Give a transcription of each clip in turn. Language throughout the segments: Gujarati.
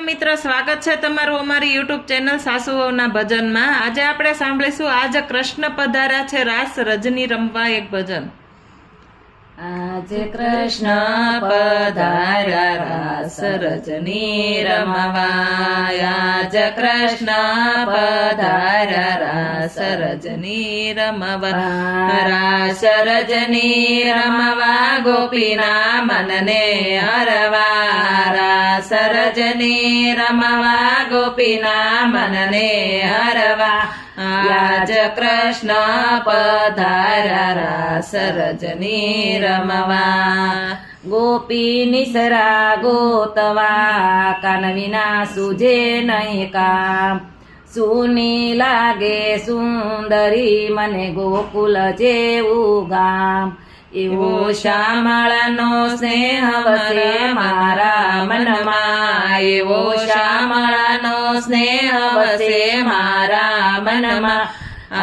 મિત્ર, સ્વાગત છે તમારું અમારી યુટ્યુબ ચેનલ સાસુઓના ભજનમાં। આજે આપણે સાંભળીશું આજ કૃષ્ણ પધાર્યા છે રાસ રજની રમવા એક ભજન। આજે કૃષ્ણ પધાર્યા રાસ રજની રમવા, આજ કૃષ્ણ પધાર્યા રાસ રજની રમવા, રાસ રજની રમવા ગોપીના મનને હરવા, રાસ રજની રમવા ગોપીના મનને હરવા, આજ કૃષ્ણ પધાર્યા રાસ રજની રમવા। ગોપી નિસરા ગોતવા, કાન વિના સૂજે નહીં કામ, સુની લાગે સુંદરી મને ગોકુલ જેવું ગામ, એવો શ્યામળનો સ્નેહ વસે મારા મનમાં, એવો શ્યામળનો સ્નેહ વસે મારા મનમાં,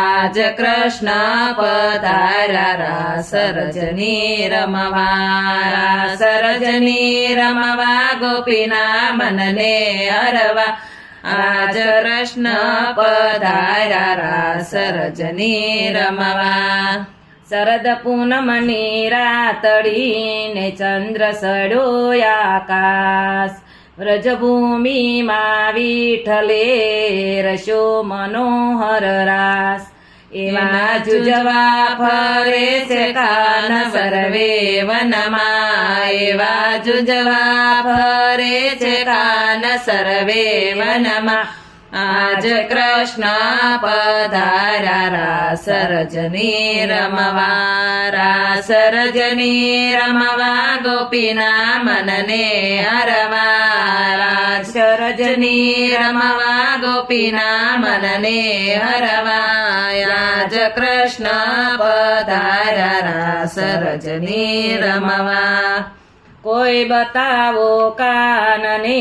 આજ કૃષ્ણ પધાર્યા રાસ રજની રમવા, રાસ રજની રમવા ગોપીના મનને હરવા, આજ કૃષ્ણ પધાર્યા રાસ રજની રમવા। શરદ પૂનમની રાતડીને ચંદ્ર સડ્યો આકાશ, વ્રજભૂમિમાં વિઠ્ઠલે રસ્યો મનોહર રાસ, એમાં જુજવા ફરે છે કાન સર્વે વનમાં, એવા જુજવા ફરે છે કાન સર્વે વનમાં, આજ કૃષ્ણ પધાર્યા રાસ રજની રમવા, રાસ રજની રમવા ગોપીના મનને હરવા, રાસ રજની રમવા ગોપીના મનને હરવા, આજ કૃષ્ણ પધાર્યા રાસ રજની રમવા। કોઈ બતાવો કાનને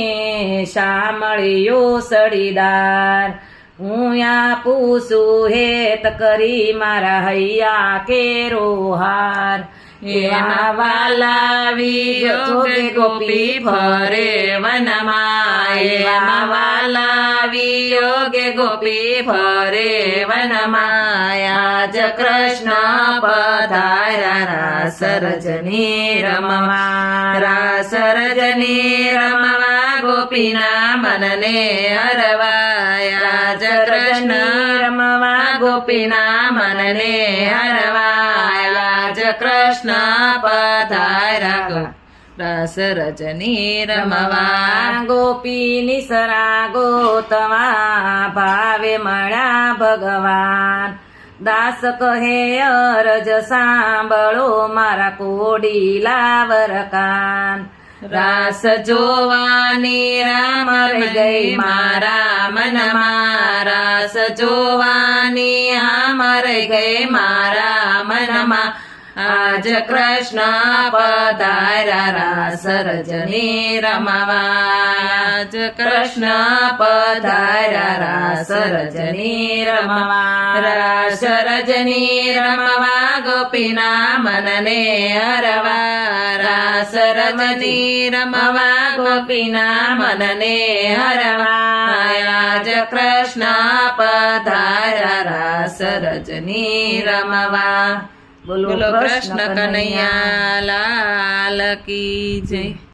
શામળિયો સડીદાર, હું આપું છું હેત કરી મારા હૈયા કેરો હાર, એમાં વાલા વિયોગે ગોપી ફરે વનમાં, એમાં વાલા વિયોગે ગોપી ફરે વનમાં, આજ કૃષ્ણ પધાર્યા રાસ રજની રમવા, રાસ રજની રમવા ગોપીના મનને હરવા, આજ કૃષ્ણ રમવા ગોપીના મનને હરવા, આજ કૃષ્ણ પધાર્યા રાસ રજની રમવા। ગોપી નિસરા ગોતવા ભાવે મળ્યા ભગવાન, દાસ કહે અરજ સાંભળો મારા કોડીલા વરકાન, રાસ જોવાની રામ રહી ગઈ મારા મનમાં, રાસ જોવાની આમ રહી ગઈ મારા મનમાં, આજ કૃષ્ણ પધાર્યા રાસ રજની રમવા, આજ કૃષ્ણ પધાર્યા રાસ રજની રમવા, રાસ રજની રમવા ગોપીના મનને હરવા, રાસ રજની રમવા ગોપીના મનને હરવા, આજ કૃષ્ણ પધાર્યા રાસ રજની રમવા। બોલો કૃષ્ણ કનૈયા લાલ કી જય।